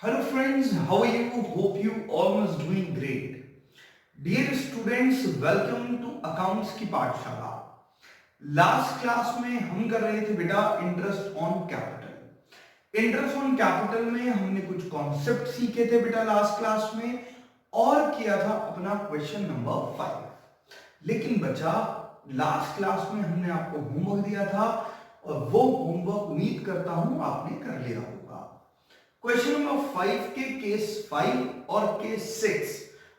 Hello friends, how are you? Hope you all must doing great. Dear students, welcome to accounts की पाठशाला। Last class में हम कर रहे थे बेटा interest on capital. Interest on capital में हमने कुछ कॉन्सेप्ट सीखे थे बेटा लास्ट क्लास में और किया था अपना क्वेश्चन नंबर 5। लेकिन बच्चा लास्ट क्लास में हमने आपको होमवर्क दिया था और वो होमवर्क उम्मीद करता हूं आपने कर लिया होगा। क्वेश्चन नंबर 5 के केस 5 और केस 6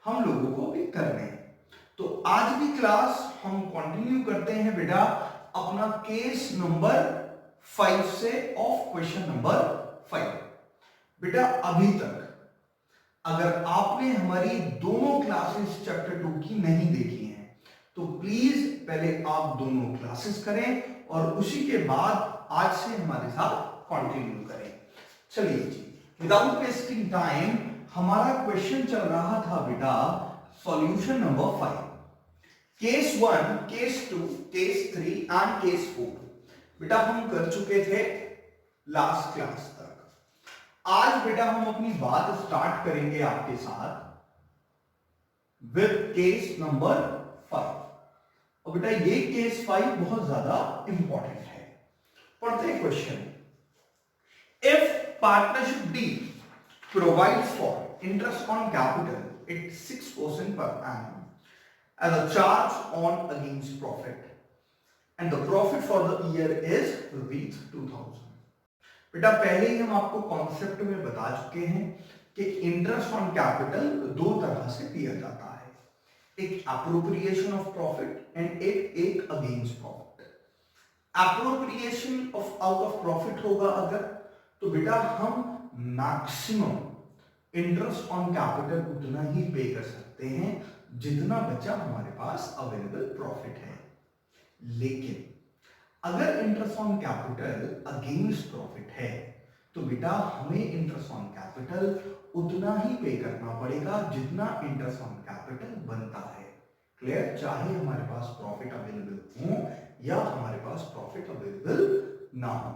हम लोगों को भी करने हैं। तो आज भी क्लास हम कंटिन्यू करते हैं बेटा अपना केस नंबर 5 से ऑफ क्वेश्चन नंबर 5। बेटा अभी तक अगर आपने हमारी दोनों क्लासेस चैप्टर 2 की नहीं देखी हैं तो प्लीज पहले आप दोनों क्लासेस करें और उसी के बाद आज से हमारे साथ कंटिन्यू करें। चलिए जी, विदाउट वेस्टिंग टाइम हमारा क्वेश्चन चल रहा था बेटा solution number 5, case 1, case 2, case 3 and case 4 बेटा हम कर चुके थे लास्ट क्लास तक। आज बेटा हम अपनी बात स्टार्ट करेंगे आपके साथ विद केस नंबर 5। और बेटा ये केस 5 बहुत ज्यादा इंपॉर्टेंट है। पढ़ते हैं question. If partnership D provides for interest on capital at 6% per annum as a charge on against profit and the profit for the year is rupees 2000। बेटा पहले ही हम आपको कॉन्सेप्ट में बता चुके हैं कि इंटरेस्ट ऑन कैपिटल दो तरह से दिया जाता है, एक अप्रोप्रिएशन ऑफ प्रॉफिट एंड एक against profit. Appropriation of out of profit होगा अगर तो बेटा हम मैक्सिमम इंटरेस्ट ऑन कैपिटल उतना ही पे कर सकते हैं जितना बचा हमारे पास अवेलेबल प्रॉफिट है। लेकिन अगर interest on capital against profit है तो बेटा हमें इंटरेस्ट ऑन कैपिटल उतना ही पे करना पड़ेगा जितना इंटरेस्ट ऑन कैपिटल बनता है। क्लियर? चाहे हमारे पास प्रॉफिट अवेलेबल हो या हमारे पास प्रॉफिट अवेलेबल ना हो।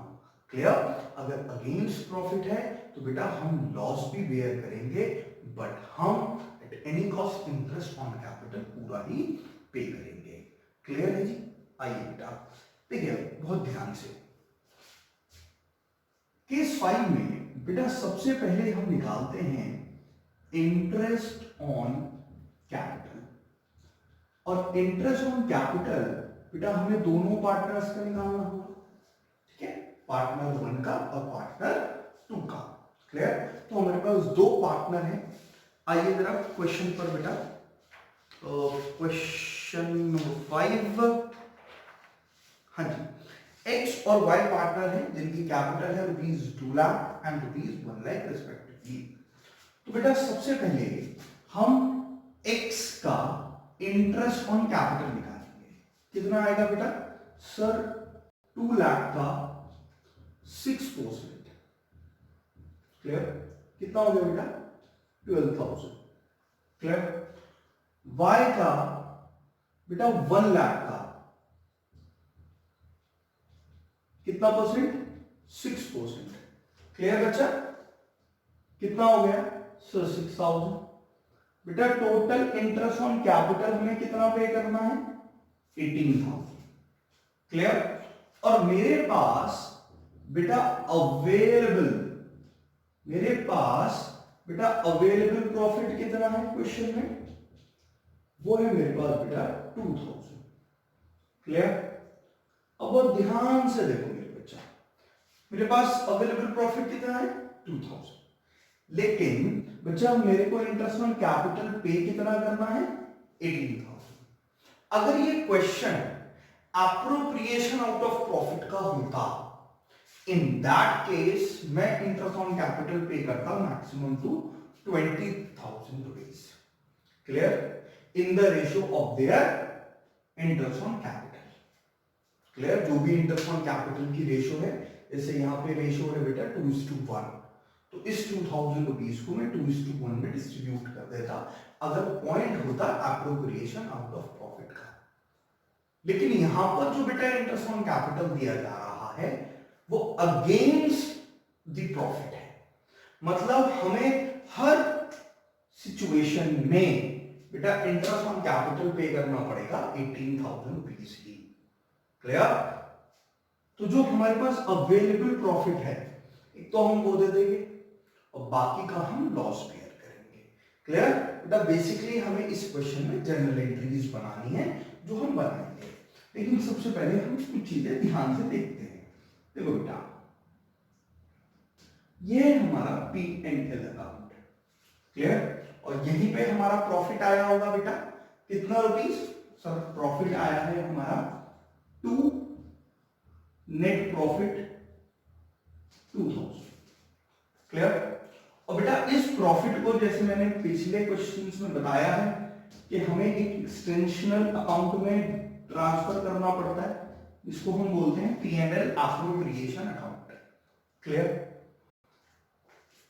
क्लियर? अगर अगेंस्ट प्रॉफिट है तो बेटा हम लॉस भी बेयर करेंगे बट हम at any cost interest on capital पूरा ही पे करेंगे। क्लियर है जी? आइए बेटा देखिए बहुत ध्यान से। केस 5 में बेटा सबसे पहले हम निकालते हैं इंटरेस्ट ऑन कैपिटल। और इंटरेस्ट ऑन कैपिटल बेटा हमें दोनों पार्टनर्स का निकालना होगा, ठीक है? पार्टनर 1 का और पार्टनर 2 का। क्लियर? तो हमारे पास दो पार्टनर हैं। आइए जरा क्वेश्चन पर बेटा। क्वेश्चन नंबर 5, हाँ जी, एक्स और वाई पार्टनर हैं जिनकी कैपिटल है rupees 2 lakh and rupees 1 lakh respectively. तो बेटा सबसे पहले हम एक्स का इंटरेस्ट ऑन कैपिटल निकालेंगे। कितना आएगा बेटा? सर 2 लाख का 6%। क्लियर? कितना हो गया बेटा? 12,000। क्लियर? y का बेटा 1 लाख का कितना परसेंट? 6%। क्लियर बच्चा? कितना हो गया? सर 6,000। बेटा टोटल इंटरेस्ट ऑन कैपिटल हमें कितना पे करना है? 18,000। क्लियर? और मेरे पास बेटा अवेलेबल प्रॉफिट कितना है क्वेश्चन में? वो है मेरे पास बेटा 2000। क्लियर? अब बहुत ध्यान से देखो मेरे बच्चा, मेरे पास अवेलेबल प्रॉफिट कितना है? 2000। लेकिन बच्चा मेरे को इंटरेस्ट ऑन कैपिटल पे कितना करना है? 18,000। अगर ये question appropriation out of profit का होता, इन दैट केस मैं इंटरेस्ट ऑन कैपिटल पे करता maximum to 20,000 rupees. Clear? In the ratio of their interest on capital. Clear? जो भी इंटरेस्ट ऑन कैपिटल की रेशियो है, जैसे यहां पे रेशियो है बेटा 2:1, तो इस 2,000 रुपीज को मैं 2:1 में डिस्ट्रीब्यूट कर देता अगर पॉइंट होता अप्रोप्रिएशन आउट ऑफ प्रॉफिट का। लेकिन यहां पर जो बेटा इंटरेस्ट ऑन कैपिटल दिया जा रहा है वो अगेंस्ट द प्रॉफिट है, मतलब हमें हर सिचुएशन में बेटा इंटरेस्ट ऑन कैपिटल पे करना पड़ेगा 18,000 रुपीज की। क्लियर? तो जो हमारे पास अवेलेबल प्रॉफिट है एक तो हम वो दे देंगे और बाकी का हम लॉस बेयर करेंगे। क्लियर? बेटा बेसिकली हमें इस क्वेश्चन में जनरल एंट्रीज बनानी है जो हम बनाएंगे, लेकिन सबसे पहले हम कुछ चीजें ध्यान से देखते हैं। देखो बेटा ये हमारा P&L अकाउंट। क्लियर? और यहीं पे हमारा प्रॉफिट आया होगा बेटा कितना रुपीस? सर प्रॉफिट आया है हमारा 2, नेट प्रॉफिट 2000। क्लियर? और बेटा इस प्रॉफिट को जैसे मैंने पिछले क्वेश्चंस में बताया है कि हमें एक एक्सटेंशनल अकाउंट में ट्रांसफर करना पड़ता है, इसको हम बोलते हैं P&L एप्रोप्रिएशन अकाउंट। क्लियर?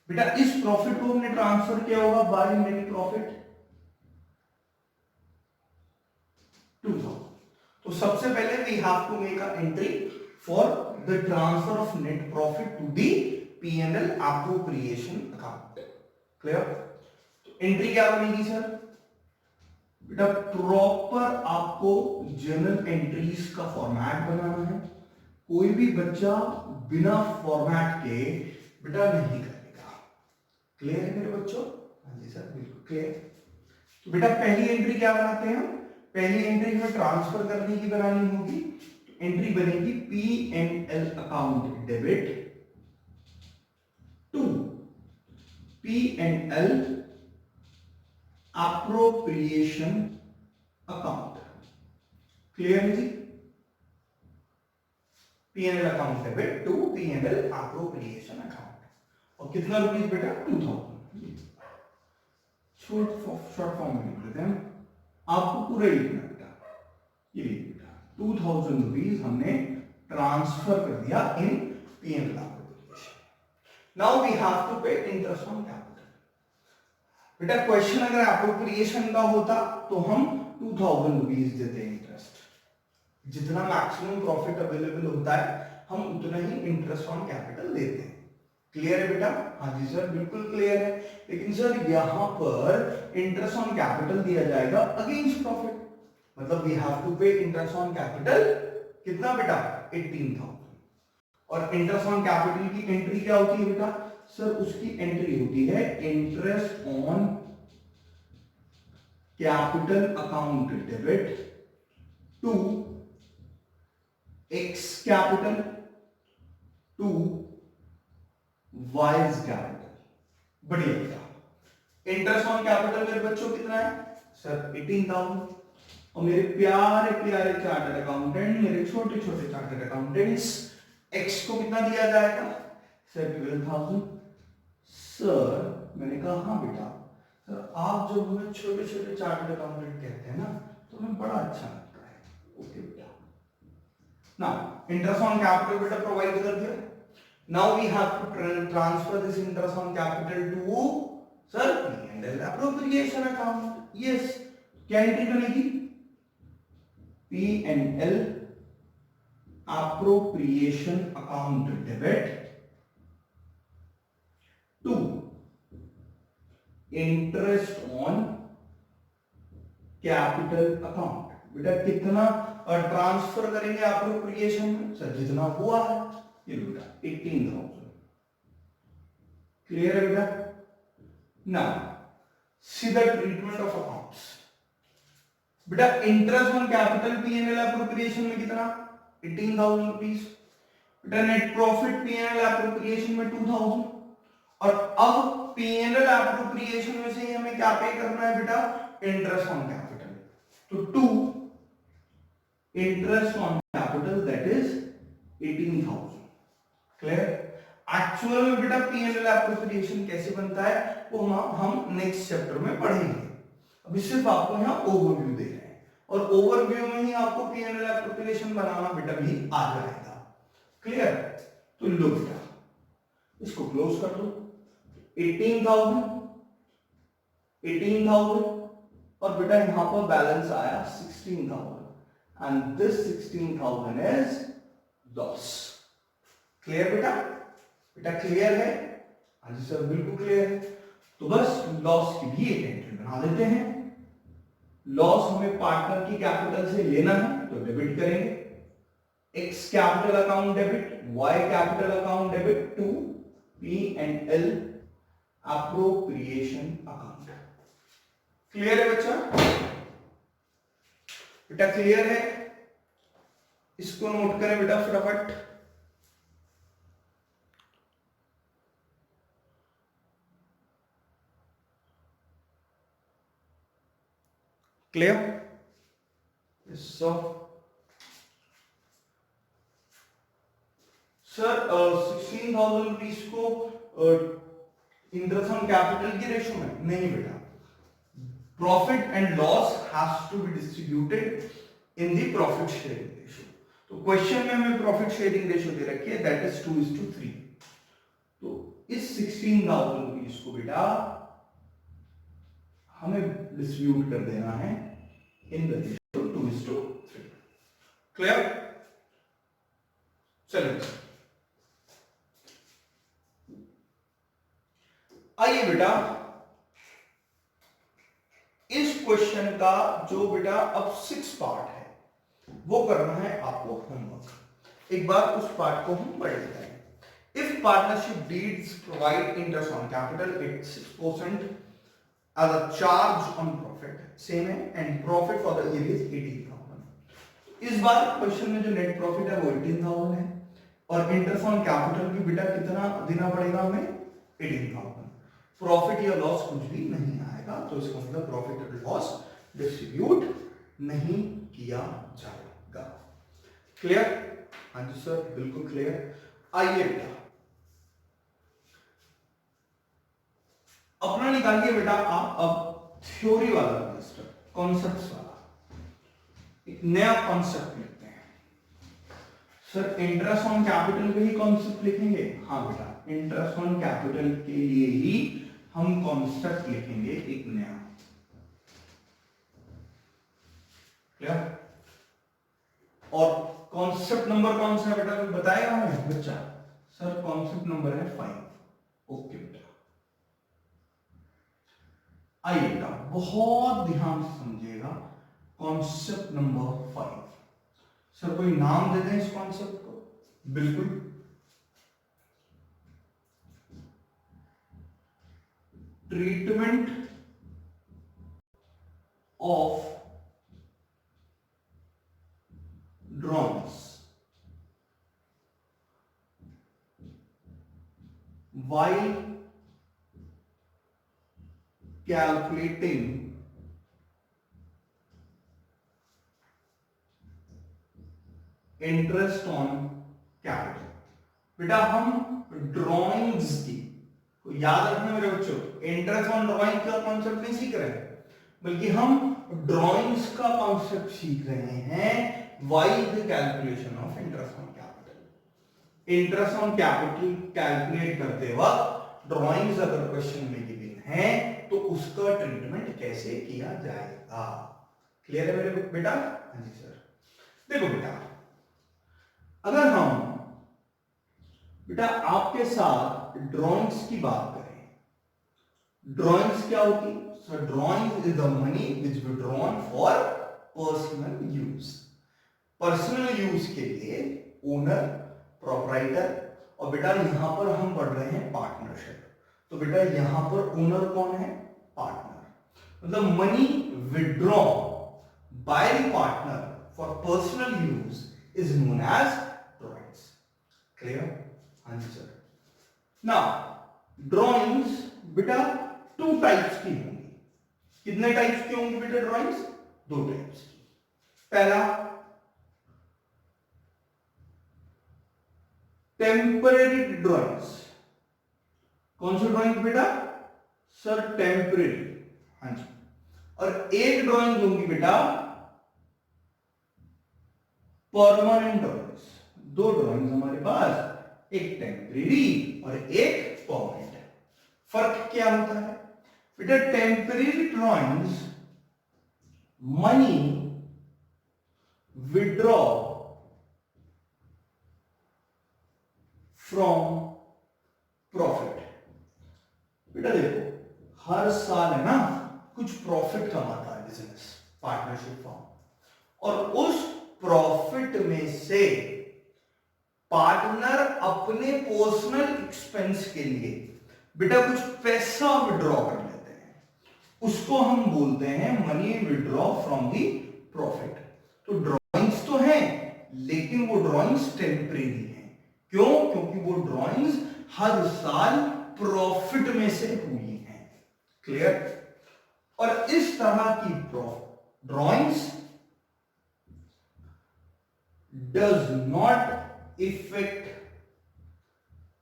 बेटा इस प्रॉफिट को हमने ट्रांसफर किया होगा बाय नेट प्रॉफिट 2000। तो सबसे पहले we have to make a entry for the transfer of net profit to the P&L appropriation account. Clear? तो एंट्री क्या बनेगी सर? बेटा प्रॉपर आपको जर्नल एंट्रीज का फॉर्मेट बनाना है। कोई भी बच्चा बिना फॉर्मेट के बेटा नहीं करेगा। क्लियर है मेरे बच्चों? हाँ जी सर बिल्कुल क्लियर। तो बेटा पहली एंट्री क्या बनाते हैं हम? पहली एंट्री हमें ट्रांसफर करने की बनानी होगी। तो एंट्री बनेगी P&L account debit to P&L appropriation account. Clear है जी? P&L account debit to P&L appropriation account. और कितना रुपीस बेटा? 2000। शॉर्ट फॉर्म में लिख लेते हैं, आपको पूरा ही लिखना बेटा। ये लिख बेटा 2000 रुपीज हमने ट्रांसफर कर दिया in P&L appropriation. Now we have to pay interest on capital. बेटा क्वेश्चन अगर एप्रोप्रिएशन का होता तो हम 2000 रुपीज देते इंटरेस्ट। जितना मैक्सिमम प्रॉफिट अवेलेबल होता है हम उतना ही इंटरेस्ट ऑन कैपिटल देते हैं। क्लियर है बेटा? हाँ जी सर बिल्कुल क्लियर है। लेकिन सर यहां पर इंटरेस्ट ऑन कैपिटल दिया जाएगा अगेंस्ट प्रॉफिट, मतलब we have to pay interest on capital कितना बेटा? 18,000। और इंटरेस्ट ऑन कैपिटल की एंट्री क्या होती है बेटा? सर उसकी एंट्री होती है interest on capital account debit to X capital to Y's capital. बढ़िया बेटा। इंटरेस्ट ऑन कैपिटल मेरे बच्चों कितना है? सर 18,000। और मेरे प्यारे प्यारे चार्टर्ड अकाउंटेंट, मेरे छोटे छोटे चार्टर्ड अकाउंटेंट्स, एक्स को कितना दिया जाएगा? सर 12,000। सर मैंने कहा हाँ बेटा। सर आप जब हमें छोटे छोटे चार्टर्ड अकाउंटेंट कहते हैं ना तो हमें बड़ा अच्छा लगता है। ओके बेटा। नाउ इंटरेस्ट ऑन कैपिटल बेटा प्रोवाइड कर दिया। Now we have to transfer this interest on capital to sir P&L appropriation account. Yes, क्या एंट्री बनेगी? P&L appropriation account debit to interest on capital account. बेटा कितना transfer करेंगे appropriation में? Sir जितना हुआ है, ये बेटा 18,000। क्लियर है बेटा? Now see the treatment of accounts. बेटा interest on capital P&L appropriation में कितना? 18,000 रुपीज। बेटा नेट प्रॉफिट P&L एप्रोप्रिएशन में 2,000। और अब P&L एप्रोप्रिएशन में से हमें क्या पे करना है बेटा? Interest on capital. तो 2 interest on capital that is 18,000। Clear? Actual में बेटा P&L एप्रोप्रिएशन कैसे बनता है वो हम नेक्स्ट चैप्टर में पढ़ेंगे। अभी सिर्फ आपको यहाँ ओवरव्यू दे रहे हैं, और ओवरव्यू में ही आपको P&L एप्रोप्रिएशन बनाना बेटा भी आ जाएगा। क्लियर? तो लो बेटा इसको क्लोज कर दो। 18,000 और बेटा यहां पर बैलेंस आया 16,000 and this 16,000 is loss. Clear बेटा? बेटा क्लियर है? हाँ जी सर, बिल्कुल क्लियर है। तो बस लॉस की भी एक एंट्री बना देते हैं। लॉस हमें पार्टनर की कैपिटल से लेना है तो डेबिट करेंगे, X capital account debit, Y capital account debit to P&L appropriation account. Clear है बच्चा? बेटा क्लियर है? इसको नोट करें बेटा फटाफट। क्लियर? सर 16,000 रुपीज को इंटरेस्ट ऑन कैपिटल की रेशो में नहीं बेटा, profit and loss has to be distributed in the profit sharing ratio. तो क्वेश्चन में हमें प्रॉफिट शेयरिंग रेशियो दे रखी है, दैट इज 2:3। तो इस 16,000 रुपीज को बेटा हमें डिस्ट्रीब्यूट कर देना है इन द रेशियो 2:3। क्लियर? चलिए आइए बेटा, इस क्वेश्चन का जो बेटा अब 6 पार्ट है वो करना है आपको होमवर्क। एक बार उस पार्ट को हम पढ़ लेते हैं। If partnership deeds provide interest on capital at 6% as a charge on profit, same है, and profit for the year is 18,000। इस बार क्वेश्चन में जो नेट प्रॉफिट है वो 18,000 है और इंटरेस्ट ऑन कैपिटल भी बेटा कितना देना पड़ेगा हमें? 18,000। प्रॉफिट या लॉस कुछ भी नहीं आएगा, तो इसका मतलब प्रॉफिट और लॉस डिस्ट्रीब्यूट नहीं किया जाएगा। क्लियर? हाँ जी सर, बिल्कुल क्लियर। आइए बेटा अपना निकालिए बेटा आप अब थ्योरी वाला रजिस्टर, कॉन्सेप्ट्स वाला एक नया कॉन्सेप्ट लिखते हैं। सर इंटरेस्ट ऑन कैपिटल के ही कॉन्सेप्ट लिखेंगे? हाँ बेटा, इंटरेस्ट ऑन कैपिटल के लिए ही हम कॉन्सेप्ट लिखेंगे एक नया। क्लियर? और कॉन्सेप्ट नंबर कौन सा है बेटा, कोई बताएगा हमें बच्चा? सर कॉन्सेप्ट नंबर है 5। ओके बेटा, आइए बेटा बहुत ध्यान से समझिएगा कॉन्सेप्ट नंबर 5। सर कोई नाम दे दें इस कॉन्सेप्ट को? बिल्कुल, treatment of drawings while calculating interest on capital. बेटा हम ड्रॉइंग्स की, याद रखना मेरे बच्चों, इंटरेस्ट ऑन ड्रॉइंग का कॉन्सेप्ट नहीं सीख रहे हैं, बल्कि हम ड्रॉइंग्स का कॉन्सेप्ट सीख रहे हैं while the calculation of interest on capital. Interest on capital calculate करते वक्त ड्रॉइंग्स अगर क्वेश्चन में गिवन है तो उसका ट्रीटमेंट कैसे किया जाएगा। क्लियर है मेरे बेटा? हाँ जी सर। देखो बेटा, अगर हम बेटा आपके साथ ड्राइंग्स की बात करें, ड्राइंग्स क्या होती? Sir drawing is the money which we drawn for personal use. Personal use के लिए ओनर, प्रोप्राइटर, और बेटा यहां पर हम पढ़ रहे हैं पार्टनरशिप, तो बेटा यहां पर ओनर कौन है? पार्टनर। मतलब money withdrawn by the partner for personal use is known as drawings. Clear? हाँ जी सर। नाउ ड्रॉइंग्स बेटा 2 टाइप्स की होंगी। कितने टाइप्स की होंगी बेटा ड्रॉइंग्स? 2 टाइप्स की। पहला टेम्परेरी ड्रॉइंग्स। कौन सी ड्रॉइंग बेटा? Sir temporary. हाँ जी। और एक ड्रॉइंग होंगी बेटा परमानेंट ड्रॉइंग्स। 2 ड्रॉइंग्स हमारे पास, एक टेम्परेरी और एक परमानेंट है। फर्क क्या होता है बेटा? Temporary drawings money withdraw from profit, बेटा देखो, हर साल है ना कुछ प्रॉफिट कमाता है बिजनेस, पार्टनरशिप फॉर्म, और उस प्रॉफिट में से पार्टनर अपने पर्सनल एक्सपेंस के लिए बेटा कुछ पैसा विड्रॉ कर लेते हैं, उसको हम बोलते हैं money withdraw from the profit. तो ड्रॉइंग्स तो हैं, लेकिन वो ड्रॉइंग्स टेम्परेरी हैं। क्यों? क्योंकि वो ड्रॉइंग्स हर साल प्रॉफिट में से हुई हैं। क्लियर? और इस तरह की drawings does not effect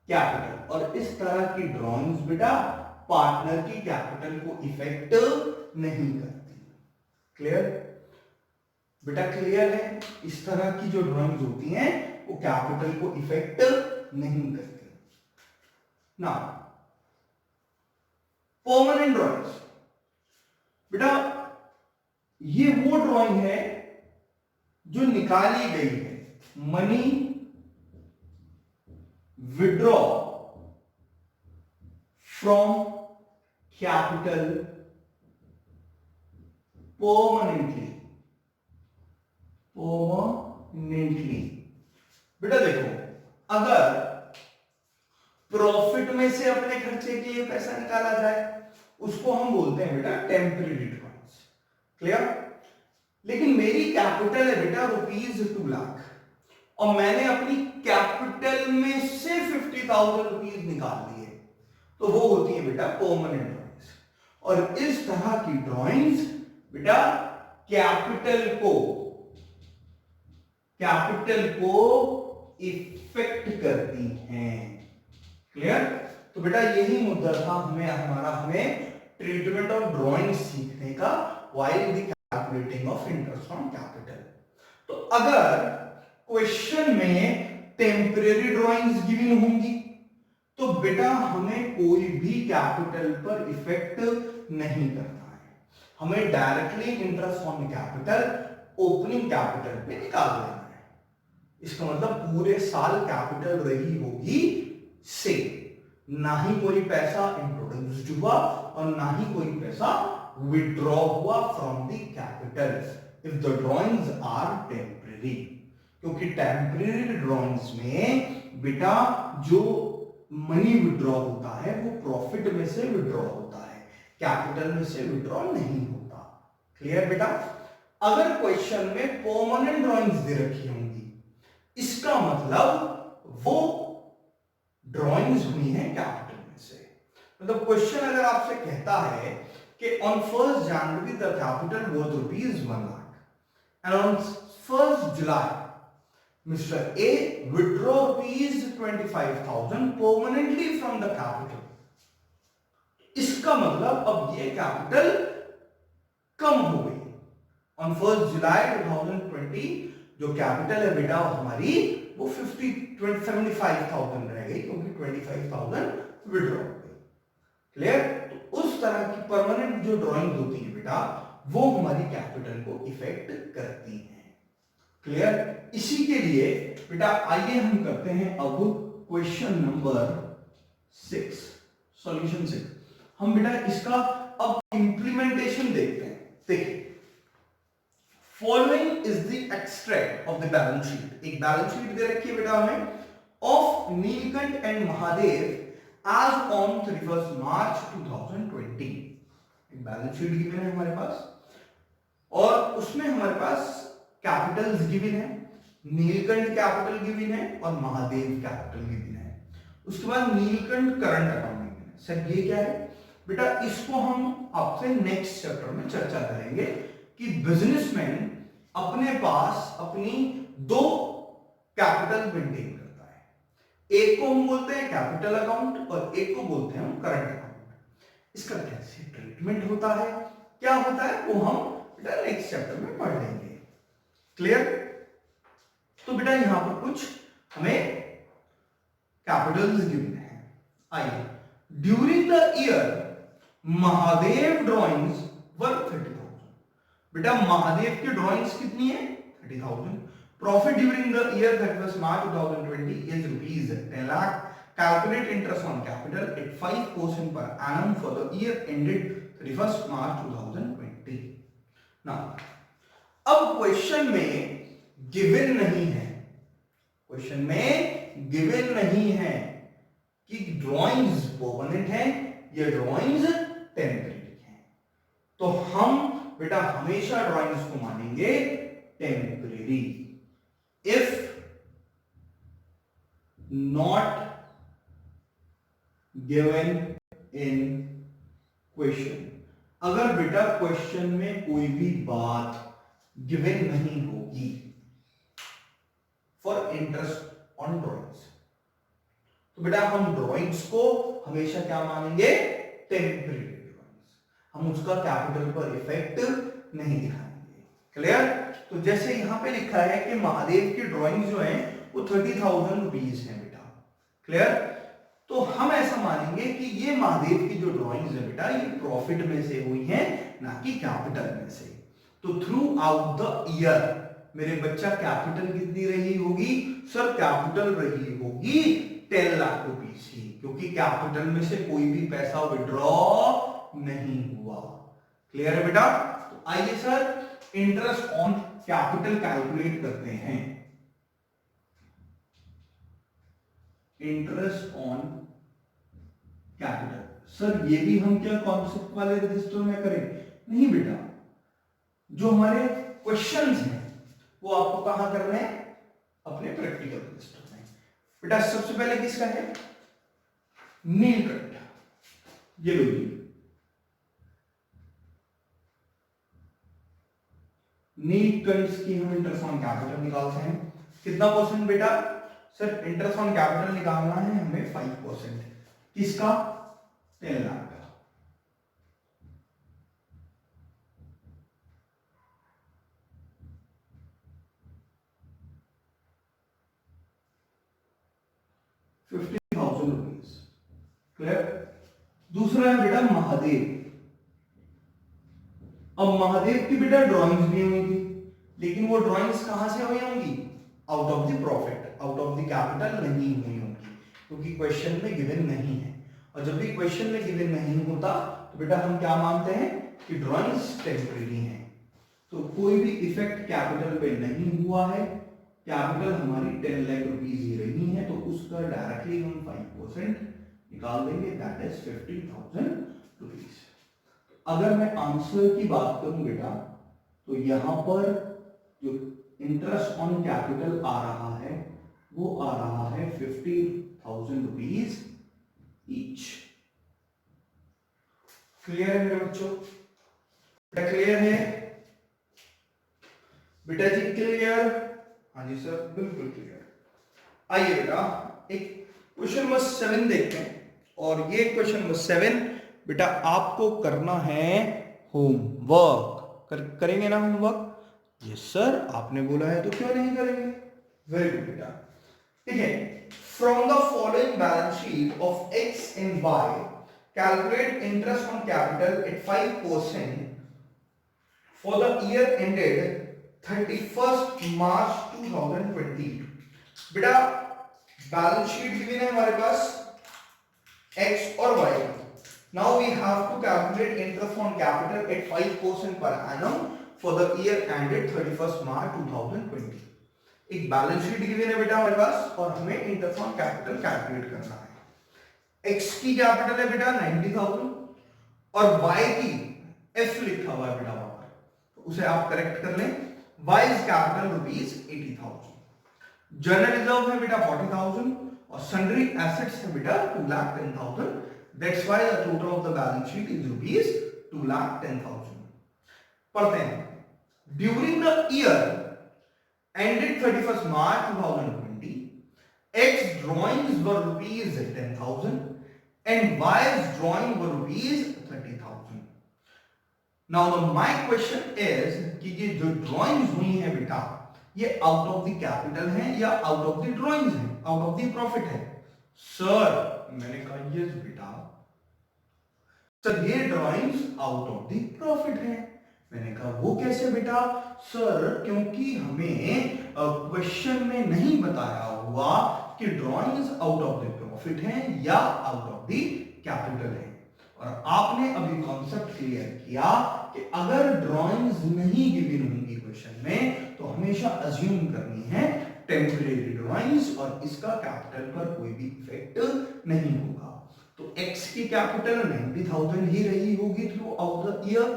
capital, और इस तरह की ड्रॉइंग्स बेटा पार्टनर की कैपिटल को इफेक्ट नहीं करती। क्लियर? बेटा क्लियर है? इस तरह की जो ड्रॉइंग्स होती हैं वो कैपिटल को इफेक्ट नहीं करती। ना परमानेंट ड्रॉइंग्स, बेटा ये वो ड्रॉइंग है जो निकाली गई है money withdraw from capital permanently. बेटा देखो, अगर प्रॉफिट में से अपने खर्चे के लिए पैसा निकाला जाए उसको हम बोलते हैं बेटा टेम्परेरी ड्रॉइंग्स। क्लियर? लेकिन मेरी कैपिटल है बेटा ₹2 लाख, और मैंने अपनी कैपिटल में से 50,000 रुपीज निकाल लिए, तो वो होती है बेटा परमानेंट ड्रॉइंग्स। और इस तरह की ड्रॉइंग्स बेटा कैपिटल को इफेक्ट करती हैं। क्लियर? तो बेटा यही मुद्दा था हमें ट्रीटमेंट ऑफ ड्रॉइंग सीखने का, while the calculating of interest on capital. तो अगर क्वेश्चन में टेम्परेरी ड्रॉइंग्स गिवन होंगी तो बेटा हमें कोई भी कैपिटल पर इफेक्ट नहीं करना है, हमें directly interest on capital opening capital पे निकाल देना है। इसका मतलब पूरे साल कैपिटल रही होगी सेम, ना ही कोई पैसा इंट्रोड्यूस्ड हुआ और ना ही कोई पैसा विड्रॉ हुआ from the capital if the drawings are temporary. क्योंकि टेम्परेरी ड्रॉइंग्स में बेटा जो मनी विड्रॉ होता है वो प्रॉफिट में से विड्रॉ होता है, कैपिटल में से विड्रॉ नहीं होता। क्लियर बेटा? अगर क्वेश्चन में परमानेंट ड्रॉइंग्स दे रखी होंगी, इसका मतलब वो ड्रॉइंग्स हुई हैं कैपिटल में से। मतलब क्वेश्चन अगर आपसे कहता है कि on 1st January the capital was ₹1 lakh and on 1st July Mr. A withdraw ₹25,000 permanently from the capital, इसका मतलब अब ये कैपिटल कम हो गई। ऑन 1st July 2020 जो कैपिटल है बेटा हमारी वो 75,000 रह गई, क्योंकि 25,000 विड्रॉ हो गई। क्लियर? तो उस तरह की परमानेंट जो ड्रॉइंग होती है बेटा वो हमारी कैपिटल को इफेक्ट करती है। क्लियर? इसी के लिए बेटा आइए हम करते हैं अब क्वेश्चन नंबर 6, सॉल्यूशन 6। हम बेटा इसका अब इंप्लीमेंटेशन देखते हैं। देखिए, following is the extract of the balance sheet. एक बैलेंस शीट दे रखी है बेटा हमें of Neelkanth and Mahadev as on 31st March 2020। एक बैलेंस शीट गिवन है हमारे पास, और उसमें हमारे पास कैपिटल्स गिवन है, नीलकंठ कैपिटल गिवन है और महादेव कैपिटल गिवन है। उसके बाद नीलकंठ करंट अकाउंट गिवन है। सर ये क्या है बेटा? इसको हम आपसे नेक्स्ट चैप्टर में चर्चा करेंगे कि बिजनेसमैन अपने पास अपनी 2 कैपिटल मेंटेन करता है। एक को हम बोलते हैं कैपिटल अकाउंट और एक को बोलते हैं हम करंट अकाउंट। इसका कैसे ट्रीटमेंट होता है, क्या होता है, वो हम बेटा नेक्स्ट चैप्टर में पढ़ लेंगे। क्लियर? तो बेटा यहां पर कुछ हमें कैपिटल्स गिवन है। आइए, during the year Mahadev drawings were 30,000। बेटा महादेव की ड्रॉइंग्स कितनी है? 30,000। Profit during the year 31st March 2020 is ₹10 lakh Calculate interest on capital at 5% per annum for the year ended 31st March 2020. Now, अब क्वेश्चन में गिवन नहीं है, क्वेश्चन में गिवन नहीं है कि ड्राइंग्स परमानेंट है या ड्राइंग्स टेम्परेरी है, तो हम बेटा हमेशा ड्राइंग्स को मानेंगे temporary. If not given in question, अगर बेटा क्वेश्चन में कोई भी बात गिवन नहीं होगी फॉर इंटरेस्ट ऑन ड्राइंग्स, तो बेटा हम ड्राइंग्स को हमेशा क्या मानेंगे, टेम्परेरी ड्राइंग्स, हम उसका कैपिटल पर इफेक्ट नहीं दिखाएंगे। क्लियर? तो जैसे यहां पे लिखा है कि महादेव की ड्राइंग्स जो है वो 30,000 रुपीज है बेटा। क्लियर? तो हम ऐसा मानेंगे कि ये महादेव की जो ड्राइंग्स है बेटा ये प्रॉफिट में से हुई है, ना कि कैपिटल में से। तो थ्रू आउट द ईयर मेरे बच्चा कैपिटल कितनी रही होगी, सर कैपिटल रही होगी 10 लाख रुपीस ही, क्योंकि कैपिटल में से कोई भी पैसा विड्रॉ नहीं हुआ। क्लियर है बेटा? तो आइए sir interest on capital calculate करते हैं। इंटरेस्ट ऑन कैपिटल, सर ये भी हम क्या कॉन्सेप्ट वाले रजिस्टर में करें? नहीं बेटा, जो हमारे क्वेश्चंस हैं वो आपको कहां करने हैं, अपने प्रैक्टिकल रजिस्टर में। बेटा सबसे पहले किसका है, नीलकंठ, ये लो नीलकंठ की हम इंटरेस्ट ऑन कैपिटल निकालते हैं। कितना परसेंट बेटा, सर इंटरेस्ट ऑन कैपिटल निकालना है हमें 5%। किसका, 10 लाख का। ₹50,000। क्लियर? दूसरा है बेटा महादेव। अब महादेव की बेटा ड्राइंग्स भी हुई थी, लेकिन वो ड्राइंग्स कहां से हुई होंगी, out of the profit, out of the capital नहीं हुई होंगी, क्योंकि क्वेश्चन में गिवन नहीं है। और जब भी क्वेश्चन में गिवन नहीं होता तो बेटा हम क्या मानते हैं कि ड्राइंग्स टेम्परेरी हैं। तो कोई भी इफेक्ट कैपिटल पे नहीं हुआ है, कैपिटल हमारी 10 लाख रुपीज ही रही है, तो उसका डायरेक्टली हम 5% निकाल देंगे, दैट इज 50,000 रुपीज। अगर मैं आंसर की बात करूं बेटा, तो यहां पर जो इंटरेस्ट ऑन कैपिटल आ रहा है वो आ रहा है 50,000 रुपीज ईच। क्लियर है मेरे बच्चों? बेटा क्लियर है? बेटा जी क्लियर? हाँ जी सर बिल्कुल क्लियर। आइए बेटा एक क्वेश्चन नंबर 7 देखते हैं, और ये क्वेश्चन नंबर 7 बेटा आपको करना है होमवर्क। करेंगे ना होमवर्क? यस सर, आपने बोला है तो क्यों नहीं करेंगे। वेरी गुड बेटा। ठीक है, from the following balance sheet of X and Y calculate interest on capital at 5% for the year ended 31st March 2020। बेटा बैलेंस शीट गिवन है हमारे पास x और y। Now we have to calculate interest on capital at 5% per annum for the year ended 31st March 2020। एक balance sheet given है बेटा हमारे पास और हमें इंटरेस्ट ऑन कैपिटल कैलकुलेट करना है। x की कैपिटल है बेटा 90,000 और y की f लिखा हुआ है बेटा वहां पर, तो उसे आप करेक्ट कर लें। y is capital rupees 80,000। General reserve है बेटा 40,000 और सन्ड्री एसेट्स है बेटा 2,10,000। That's why the total of the balance sheet is rupees 2,10,000। पढ़ते हैं। During the year ended 31st March 2020, X drawings were rupees 10,000 and Y's drawing were rupees 30,000। Now my question is कि ये जो drawings हुई है बेटा ये आउट ऑफ द कैपिटल है या आउट ऑफ द ड्राइंग्स है, आउट ऑफ द प्रॉफिट है? सर मैंने कहा यस बेटा, सर ये drawings out of the profit है। मैंने कहा वो कैसे बेटा? सर क्योंकि हमें क्वेश्चन में नहीं बताया हुआ कि drawings out of the profit profit है या आउट ऑफ द कैपिटल है। और आपने अभी कॉन्सेप्ट क्लियर किया कि अगर ड्राइंग्स नहीं गिवन होंगी क्वेश्चन में तो हमेशा अज्यूम करनी है टेम्परेरी ड्राइंग्स और इसका कैपिटल पर कोई भी इफेक्ट नहीं होगा। तो x की कैपिटल 90,000 ही रही होगी थ्रू आउट द ईयर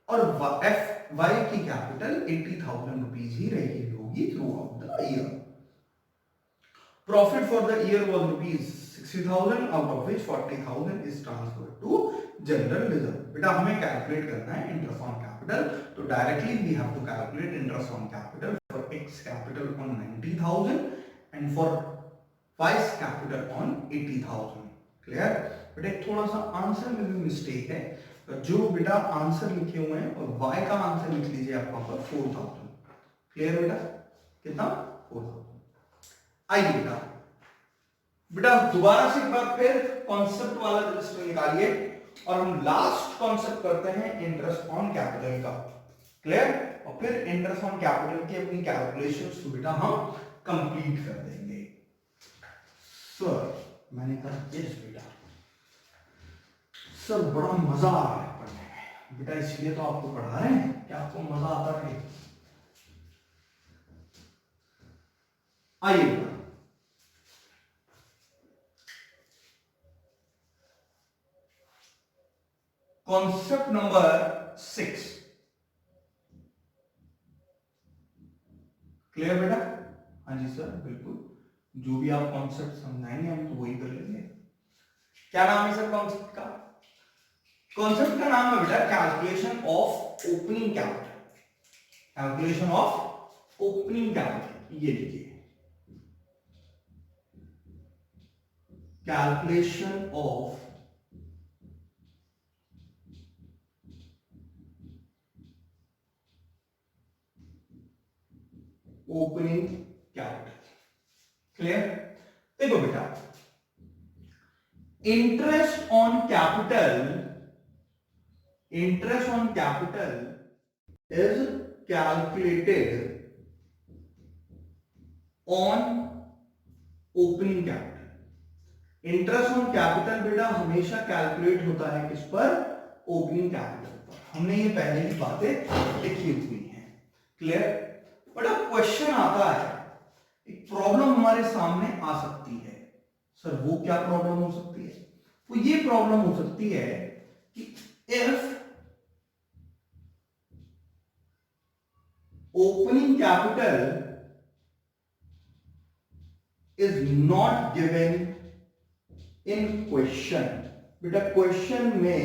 और y की कैपिटल 80,000 रुपीज ही रही होगी throughout the year. Profit for the year was rupees 60,000 out of which 40,000 is transferred to general reserve. बेटा हमें कैलकुलेट करना है इंटरेस्ट ऑन कैपिटल, तो directly we have to calculate interest on capital for x capital on 90,000 and for y's capital on 80,000। Clear? बेटा थोड़ा सा answer में भी मिस्टेक है, तो जो बेटा आंसर लिखे हुए हैं और y का आंसर लिख लीजिए आप वहां पर 4,000। क्लियर बेटा? कितना? 4,000। आइए बेटा बेटा दोबारा से एक बार फिर कॉन्सेप्ट वाला रजिस्टर निकालिए और हम लास्ट कॉन्सेप्ट करते हैं इंटरेस्ट ऑन कैपिटल का। क्लियर? और फिर इंटरेस्ट ऑन कैपिटल की अपनी कैलकुलेशंस को बेटा हम कंप्लीट कर देंगे। सर मैंने कहा यस बेटा, सर बड़ा मजा आ रहा है पढ़ने में बेटा, इसलिए तो आपको पढ़ा रहे हैं कि आपको मजा आता रहे। आइए बेटा कॉन्सेप्ट नंबर 6। क्लियर बेटा? हाँ जी सर बिल्कुल, जो भी आप कॉन्सेप्ट समझाएंगे हम तो वही कर लेंगे। क्या नाम है सर कॉन्सेप्ट का? कॉन्सेप्ट का नाम है बेटा calculation of opening capital. Calculation of opening capital, ये लिखिए calculation of opening capital. Clear? देखो बेटा interest on capital is calculated on opening capital। Interest on capital बेटा हमेशा कैलकुलेट होता है किस पर? ओपनिंग कैपिटल पर। हमने ये पहले ही बातें लिखी हुई हैं। क्लियर? बट अब क्वेश्चन आता है, एक प्रॉब्लम हमारे सामने आ सकती है। सर वो क्या प्रॉब्लम हो सकती है? वो ये प्रॉब्लम हो सकती है कि if opening capital is not given in question. बेटा क्वेश्चन में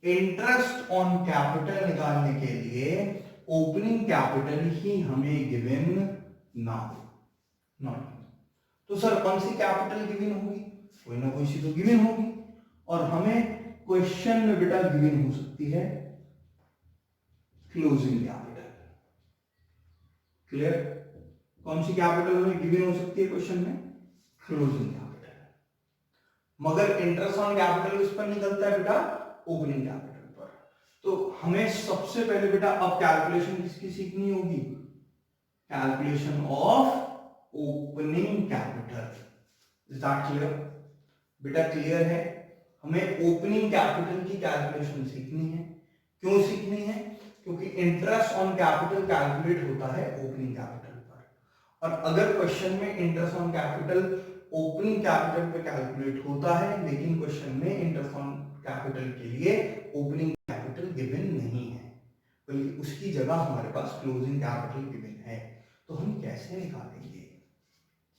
इंटरेस्ट ऑन कैपिटल निकालने के लिए ओपनिंग कैपिटल ही हमें गिवन ना हो, नॉट। तो सर कौन सी कैपिटल गिवन होगी? कोई ना कोई सी तो गिवन होगी, और हमें क्वेश्चन में बेटा गिवन हो सकती है क्लोजिंग कैपिटल। क्लियर? कौन सी कैपिटल हमें गिवन हो सकती है क्वेश्चन में? Closing capital. मगर इंटरेस्ट ऑन कैपिटल किस पर निकलता है बेटा? ओपनिंग कैपिटल पर। तो हमें सबसे पहले बेटा अब कैलकुलेशन किसकी सीखनी होगी? Calculation of opening capital. Is that clear? बेटा क्लियर है, हमें ओपनिंग कैपिटल की कैलकुलेशन सीखनी है। क्यों सीखनी है? क्योंकि इंटरेस्ट ऑन कैपिटल कैलकुलेट होता है ओपनिंग कैपिटल पर, और अगर क्वेश्चन में interest on capital opening capital पे कैलकुलेट होता है लेकिन क्वेश्चन में इंटरेस्ट ऑन कैपिटल के लिए ओपनिंग कैपिटल गिवन नहीं है, बल्कि उसकी जगह हमारे पास क्लोजिंग कैपिटल गिवन है, तो हम कैसे निकालेंगे?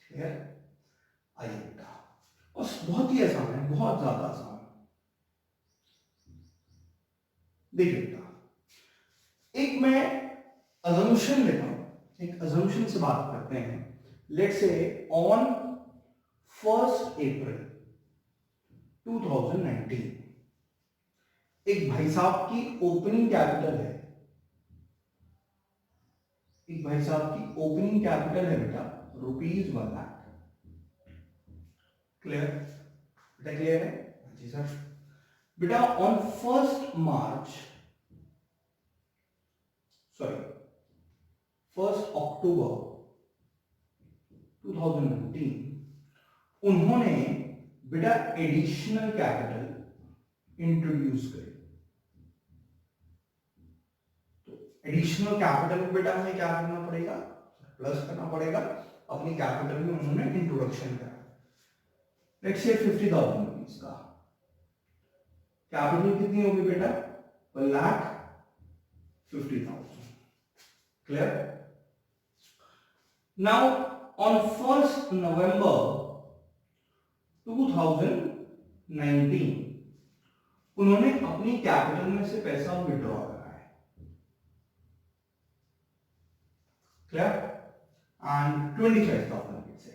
क्लियर? आइए बेटा, बस बहुत ही आसान है, बहुत ज्यादा आसान। देखिए बेटा, एक मैं अजम्पशन लेता हूं, एक अजम्पशन से बात करते हैं। लेट्स से ऑन 1 अप्रैल 2019 एक भाई साहब की ओपनिंग कैपिटल है, एक भाई साहब की ओपनिंग कैपिटल है बेटा ₹1 लाख। क्लियर? बेटा क्लियर है? जी सर। बेटा ऑन 1 मार्च 1 अक्टूबर 2019 उन्होंने बेटा एडिशनल कैपिटल इंट्रोड्यूस करें। तो एडिशनल कैपिटल को बेटा हमें क्या करना पड़ेगा, प्लस करना पड़ेगा। अपनी कैपिटल में उन्होंने इंट्रोडक्शन करा। लेट्स से 50,000 रुपीज का कैपिटल कितनी होगी बेटा, 1,50,000। Clear. Now on 1st November 2019 उन्होंने अपनी कैपिटल में से पैसा विड्रॉ करा है। क्लियर। एंड 25,000 से,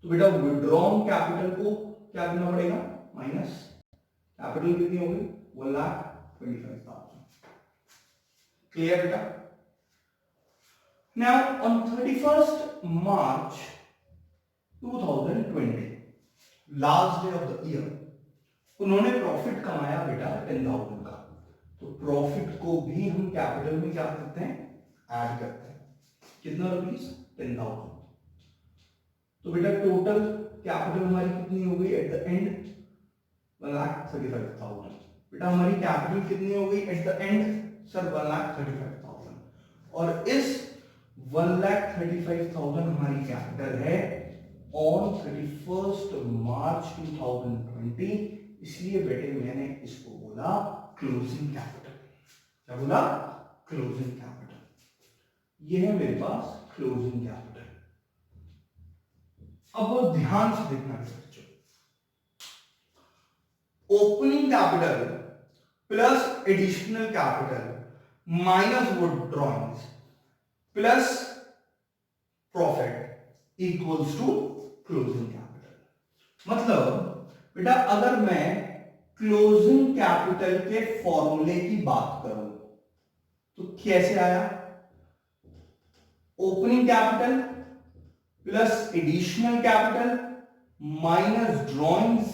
तो बेटा विड्रॉन कैपिटल को क्या करना पड़ेगा, माइनस कैपिटल कितनी होगी, 1,25,000। क्लियर बेटा। Now on 31st March 2020 last day of the year उन्होंने प्रॉफिट कमाया बेटा 10,000 का। तो प्रॉफिट को भी हम कैपिटल में क्या करते हैं, ऐड करते हैं। कितना रुपीस, 10,000। तो बेटा टोटल कैपिटल हमारी कितनी हो गई एट द एंड, 1,35,000। बेटा हमारी कैपिटल कितनी हो गई एट द एंड, सर 1,35,000। और इस 1,35,000 हमारी कैपिटल है ऑन 31st March 2020। इसलिए बेटे मैंने इसको बोला क्लोजिंग कैपिटल। क्या बोला, क्लोजिंग कैपिटल। ये है मेरे पास क्लोजिंग कैपिटल। अब वो ध्यान से देखना है बच्चों, opening capital plus additional capital minus withdrawings plus profit equals to closing capital. मतलब बेटा अगर मैं क्लोजिंग कैपिटल के फॉर्मूले की बात करूं तो कैसे आया, opening capital plus additional capital minus drawings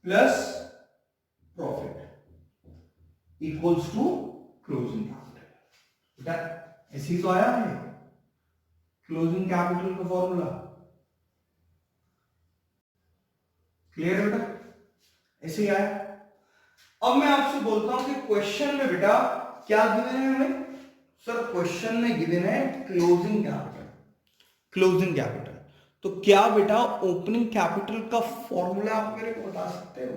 plus profit equals to closing capital. बेटा ऐसे ही तो आया है क्लोजिंग कैपिटल का फॉर्मूला। क्लियर है बेटा, ऐसे ही आया। अब मैं आपसे बोलता हूं कि क्वेश्चन में बेटा क्या गिवन है हमें, सर क्वेश्चन में गिवन है क्लोजिंग कैपिटल। क्लोजिंग कैपिटल तो क्या बेटा ओपनिंग कैपिटल का फॉर्मूला आप मेरे को बता सकते हो।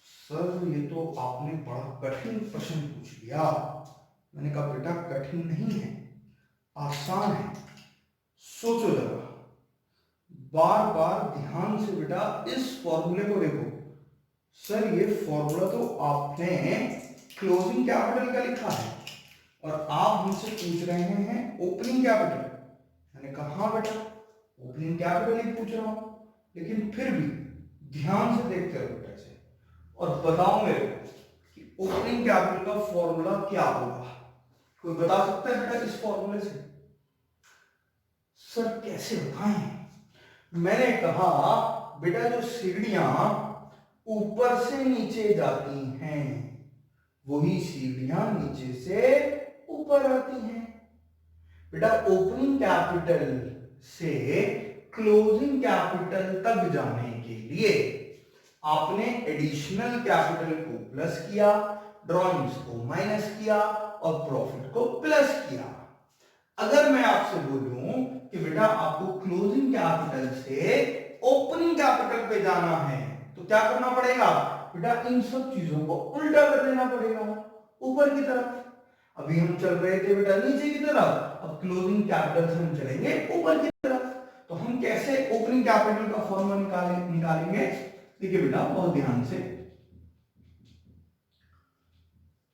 सर ये तो आपने बड़ा कठिन प्रश्न पूछ लिया। मैंने कहा बेटा कठिन नहीं है, आसान है। सोचो जरा, बार बार ध्यान से बेटा इस फॉर्मूले को देखो। सर ये फॉर्मूला तो आपने क्लोजिंग कैपिटल का लिखा है और आप हमसे पूछ रहे हैं ओपनिंग कैपिटल। मैंने कहा हाँ बेटा ओपनिंग कैपिटल ही पूछ रहा हूं, लेकिन फिर भी ध्यान से देखते रहो बेटा इसे और बताओ मेरे को कि ओपनिंग कैपिटल का फॉर्मूला क्या होगा। कोई बता सकता है बेटा इस फॉर्मूले से। सर कैसे बताएं, मैंने कहा बेटा जो सीढ़ियां ऊपर से नीचे जाती हैं वही सीढ़ियां नीचे से ऊपर आती हैं। बेटा ओपनिंग कैपिटल से क्लोजिंग कैपिटल तक जाने के लिए आपने एडिशनल कैपिटल को प्लस किया, ड्रॉइंग्स को माइनस किया और प्रॉफिट को प्लस किया। अगर मैं आपसे बोलूं कि बेटा आपको क्लोजिंग कैपिटल से ओपनिंग कैपिटल पे जाना है तो क्या करना पड़ेगा, बेटा इन सब चीजों को उल्टा कर देना पड़ेगा ऊपर की तरफ। अभी हम चल रहे थे बेटा नीचे की तरफ, अब क्लोजिंग कैपिटल से हम चलेंगे ऊपर की तरफ। तो हम कैसे ओपनिंग कैपिटल का फॉर्मूला निकालेंगे, देखिए बेटा बहुत ध्यान से।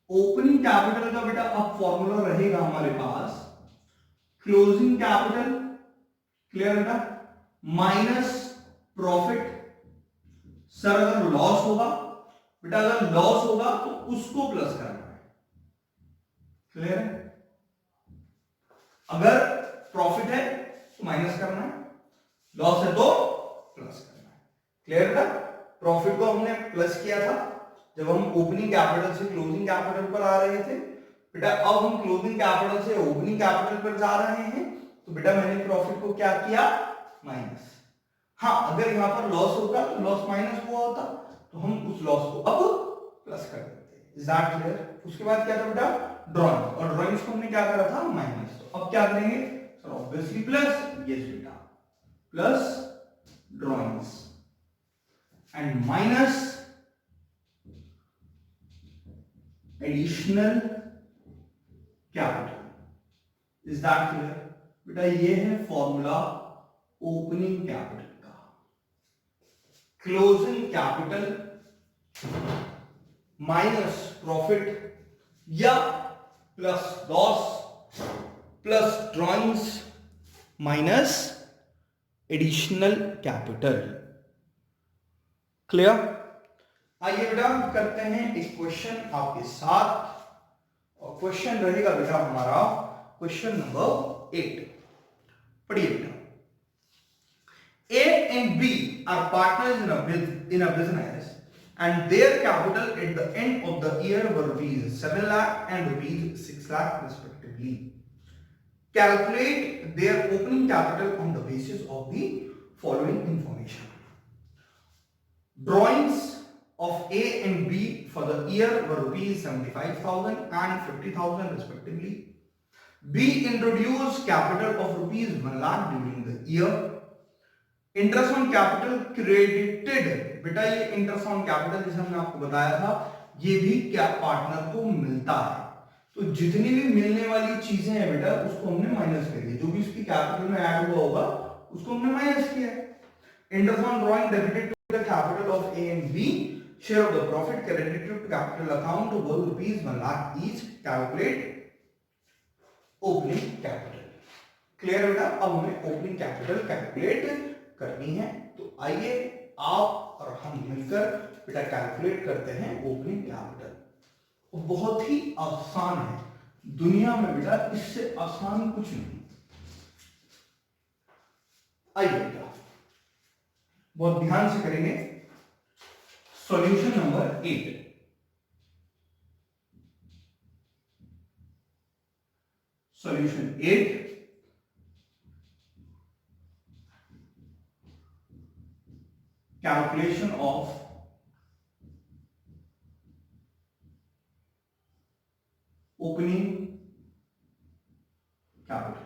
ओपनिंग कैपिटल का बेटा अब फॉर्मूला रहेगा हमारे पास क्लोजिंग कैपिटल, क्लियर बेटा, माइनस प्रॉफिट। सर अगर लॉस होगा बेटा, अगर लॉस होगा तो उसको प्लस करना है, क्लियर है। अगर प्रॉफिट है तो माइनस करना है, लॉस है तो प्लस करना है, क्लियर बेटा। प्रॉफिट को हमने प्लस किया था जब हम ओपनिंग कैपिटल से क्लोजिंग कैपिटल पर आ रहे थे बेटा। अब हम क्लोजिंग कैपिटल से ओपनिंग कैपिटल पर जा रहे हैं तो बेटा मैंने प्रॉफिट को क्या किया, माइनस। हाँ, अगर यहाँ पर लॉस होता तो लॉस माइनस हुआ होता, तो हम उस लॉस को अब प्लस कर देते। Is that clear? उसके बाद क्या था बेटा, ड्रॉइंग, और ड्रॉइंग्स को हमने क्या करा था, माइनस। तो अब क्या करेंगे सर, ऑब्वियसली प्लस, यस बेटा, plus drawings and minus additional capital. Is that clear? बेटा ये है फॉर्मूला ओपनिंग कैपिटल का। क्लोजिंग कैपिटल माइनस प्रॉफिट या plus loss plus drawings minus additional capital. Clear? आइए बेटा करते हैं एक क्वेश्चन आपके साथ, और क्वेश्चन रहेगा बेटा हमारा क्वेश्चन नंबर 8। पढ़िए बेटा, A and B are partners in a business and their capital at the end of the year were rupees 7 lakh and rupees 6 lakh respectively. Calculate their opening capital on the basis of the following information. Drawings of A and B for the year were rupees 75,000 and 50,000 respectively. B introduced capital of rupees 1 lakh during the year. Interest on capital credited, बेटा ये interest on capital जैसे हमने आपको बताया था, ये भी क्या पार्टनर को मिलता है। तो जितनी भी मिलने वाली चीजें हैं बेटा उसको हमने माइनस कर दिया, जो भी उसकी कैपिटल में ऐड हुआ होगा उसको हमने माइनस किया। Interest on drawing debited to the capital of A and B, share of the profit credited to capital account worth rupees 1 lakh each. Calculate opening capital. Clear बेटा? अब हमें ओपनिंग कैपिटल कैलकुलेट करनी है, तो आइए आप और हम मिलकर बेटा कैलकुलेट करते हैं ओपनिंग कैपिटल। बहुत ही आसान है, दुनिया में बेटा इससे आसान कुछ नहीं। आइए बेटा बहुत ध्यान से करेंगे। Solution number 8, solution 8, calculation of opening capital।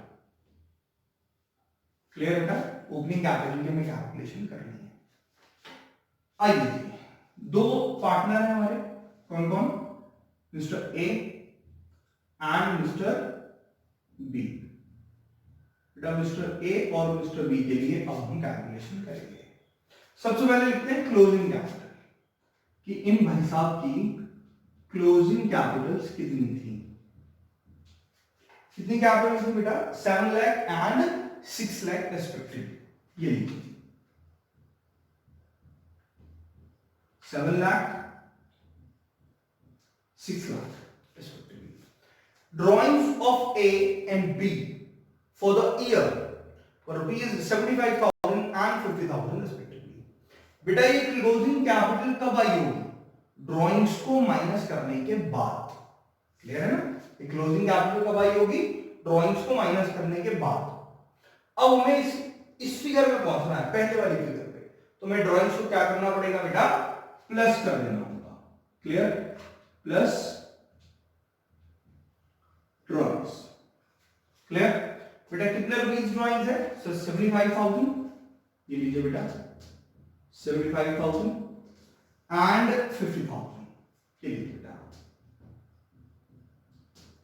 Clear बेटा? ओपनिंग कैपिटल की हमें कैलकुलेशन करनी है। आइए, दो पार्टनर हैं हमारे, कौन कौन, mister A and mister B. बेटा मिस्टर ए और मिस्टर बी के लिए अब हम कैलकुलेशन करेंगे। सबसे पहले लिखते हैं क्लोजिंग कैपिटल, कि इन भाई साहब की क्लोजिंग कैपिटल्स कितनी थी। कितनी कैपिटल थी बेटा? 7 लाख एंड 6 लाख रेस्पेक्टिवली। ये लिखिए 7 lakh 6 lakh respectively. Drawings of A and B for the year for rupees 75,000 and 50,000 respectively. बेटा ये क्लोजिंग कैपिटल कब आई होगी? ड्रॉइंग्स को माइनस करने के बाद। क्लियर है ना? ये क्लोजिंग कैपिटल कब आई होगी? ड्रॉइंग्स को माइनस करने के बाद। अब हमें इस फिगर में पहुंचना है, पहले वाली फिगर पे, तो हमें ड्रॉइंग्स को क्या करना पड़ेगा बेटा? प्लस कर देना होगा। क्लियर? Plus drawings. क्लियर बेटा? कितने रुपीज ड्रॉइंग्स है? 75,000, ये लीजिए बेटा 75,000 and 50,000, ये लीजिए बेटा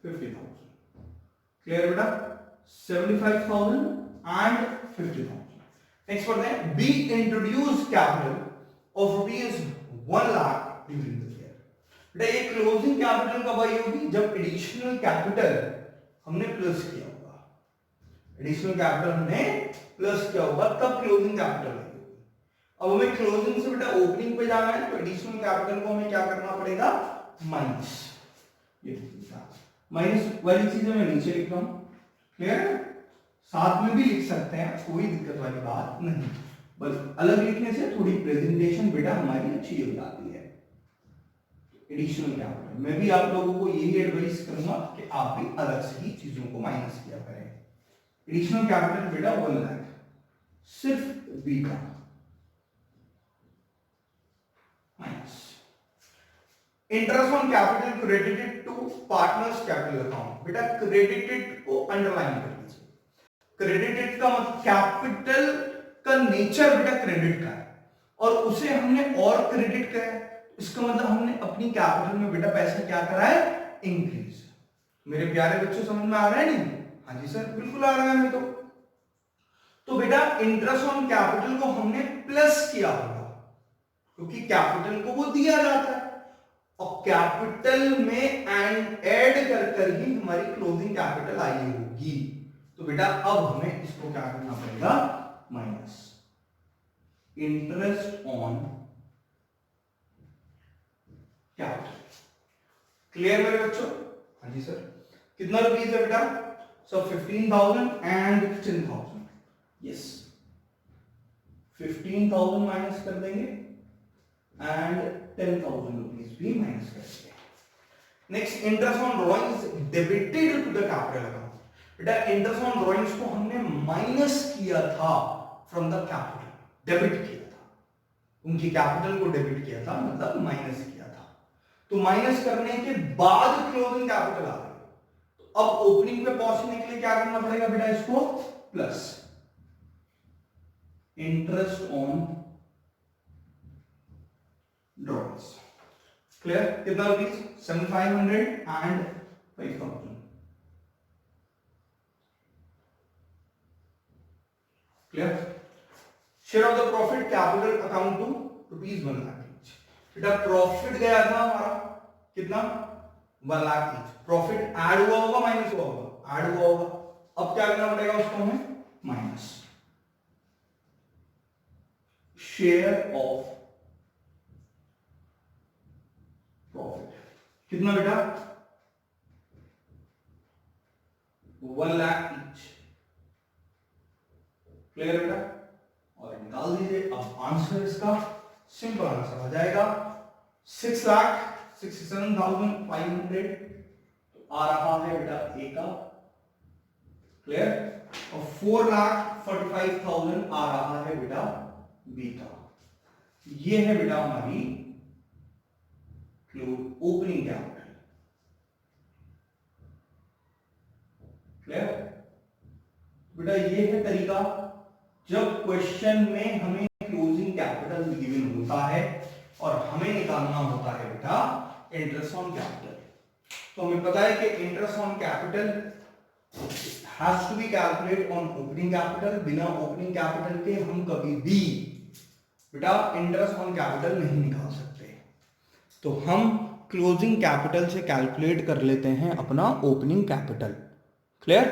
50,000। क्लियर बेटा? 75,000 and 50,000। नेक्स्ट पढ़ते हैं, be introduce capital of rupees 1 lakh during the year. बेटा ये क्लोजिंग कैपिटल कब आई होगी? जब एडिशनल कैपिटल हमने प्लस किया होगा। एडिशनल कैपिटल हमने प्लस किया होगा तब क्लोजिंग कैपिटल आई होगी। अब हमें क्लोजिंग से बेटा ओपनिंग पे जाना है, तो एडिशनल कैपिटल को हमें क्या करना पड़ेगा? माइनस। ये माइनस वाली चीजें मैं नीचे लिख रहा हूं। क्लियर है? साथ में भी लिख सकते हैं, कोई दिक्कत वाली बात नहीं, बस अलग लिखने से थोड़ी प्रेजेंटेशन बेटा हमारी अच्छी हो जाती है। एडिशनल कैपिटल मैं भी आप लोगों को यही एडवाइस करूंगा कि आप भी अलग से ही चीजों को माइनस किया करें। एडिशनल कैपिटल बेटा 1 लाख सिर्फ बी का, interest on capital credited to partners capital account. बेटा क्रेडिटेड को अंडरलाइन कर लीजिए। क्रेडिटेड का मतलब कैपिटल का नेचर बेटा क्रेडिट का है और उसे हमने और क्रेडिट करा है, इसका मतलब हमने अपनी कैपिटल में बेटा पैसा क्या करा है, इंक्रीज। मेरे प्यारे बच्चों समझ में आ रहा है नहीं? हाँ जी सर बिल्कुल आ रहा है हमें तो बेटा इंटरेस्ट ऑन कैपिटल को हमने प्लस किया होगा क्योंकि कैपिटल को वो दिया जाता है और कैपिटल में ऐड कर ही हमारी क्लोजिंग कैपिटल आई होगी। तो बेटा अब हमें इसको क्या करना पड़ेगा, minus interest on capital. Clear मेरे बच्चों? हाँ जी सर। कितना रुपीज है बेटा? सो 15,000 एंड 10,000। यस 15,000 माइनस कर देंगे एंड 10,000 रुपीज भी माइनस कर देंगे। Next interest on drawings debited to the capital account. बेटा इंटरेस्ट ऑन ड्रॉइंग्स को हमने माइनस किया था फ्रॉम द कैपिटल, डेबिट किया था, उनकी कैपिटल को डेबिट किया था मतलब माइनस किया था। तो माइनस करने के बाद क्लोजिंग कैपिटल आ गई, तो अब ओपनिंग पे पहुंचने के लिए क्या करना पड़ेगा बेटा, इसको plus interest on drawings. Clear? कितना rupees? 7,500 and 5,000। Clear? Share of the profit capital account to rupees 1 lakh each. बेटा प्रॉफिट गया था हमारा कितना, 1 लाख ईच। प्रॉफिट ऐड हुआ होगा माइनस हुआ होगा, ऐड हुआ होगा। अब क्या करना पड़ेगा उसको हमें, माइनस शेयर ऑफ प्रॉफिट। कितना बेटा? 1 लाख ईच। क्लियर बेटा? और निकाल दीजिए। अब आंसर इसका सिंपल आंसर आ जाएगा 6,67,500 तो आ रहा है बेटा ए का। क्लियर? और 4,45,000 आ रहा है बेटा बी का। ये है बेटा हमारी ओपनिंग कैपिटल। क्लियर? बेटा ये है तरीका जब क्वेश्चन में हमें क्लोजिंग कैपिटल गिवन होता है और हमें निकालना होता है बेटा इंटरेस्ट ऑन कैपिटल। तो हमें पता है कि interest on capital has to be calculate on opening capital. बिना ओपनिंग कैपिटल के हम कभी भी बेटा इंटरेस्ट ऑन कैपिटल नहीं निकाल सकते। तो हम क्लोजिंग कैपिटल से कैलकुलेट कर लेते हैं अपना ओपनिंग कैपिटल। क्लियर?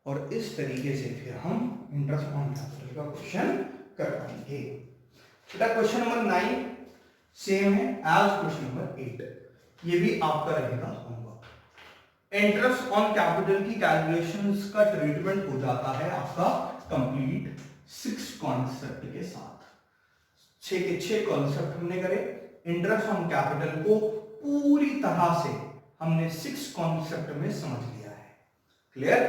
और इस तरीके से फिर हम इंटरेस्ट ऑन कैपिटल का क्वेश्चन कर पाएंगे। बेटा क्वेश्चन नंबर 9 सेम है एज क्वेश्चन नंबर 8। ये भी आपका रहेगा होमवर्क। इंटरेस्ट ऑन कैपिटल की कैलकुलेशंस का ट्रीटमेंट हो जाता है आपका कंप्लीट 6 कॉन्सेप्ट के साथ। 6 के 6 कॉन्सेप्ट हमने करे। इंटरेस्ट ऑन कैपिटल को पूरी तरह से हमने 6 कॉन्सेप्ट में समझ लिया है। क्लियर?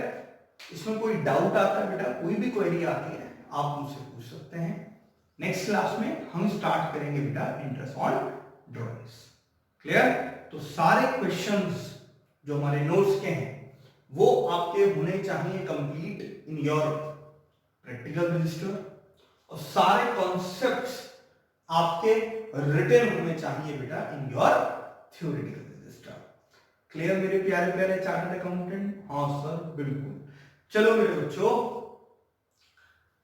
इसमें कोई डाउट आता है बेटा, कोई भी क्वेरी आती है आप मुझसे पूछ सकते हैं। नेक्स्ट क्लास में हम स्टार्ट करेंगे बेटा इंटरेस्ट ऑन ड्रॉइंग्स। क्लियर? तो सारे क्वेश्चंस जो हमारे नोट्स के हैं वो आपके होने चाहिए complete in your practical register और सारे कॉन्सेप्ट्स आपके रिटन होने चाहिए बेटा in your theoretical register. Clear मेरे प्यारे प्यारे चार्टर्ड अकाउंटेंट? हाँ सर बिल्कुल। चलो मेरे बच्चों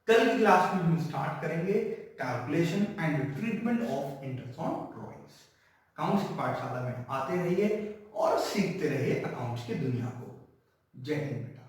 कल की क्लास में हम स्टार्ट करेंगे calculation and treatment of interest on drawings. Accounts की पाठशाला में आते रहिए और सीखते रहिए अकाउंट्स की दुनिया को। जय हिंद बेटा।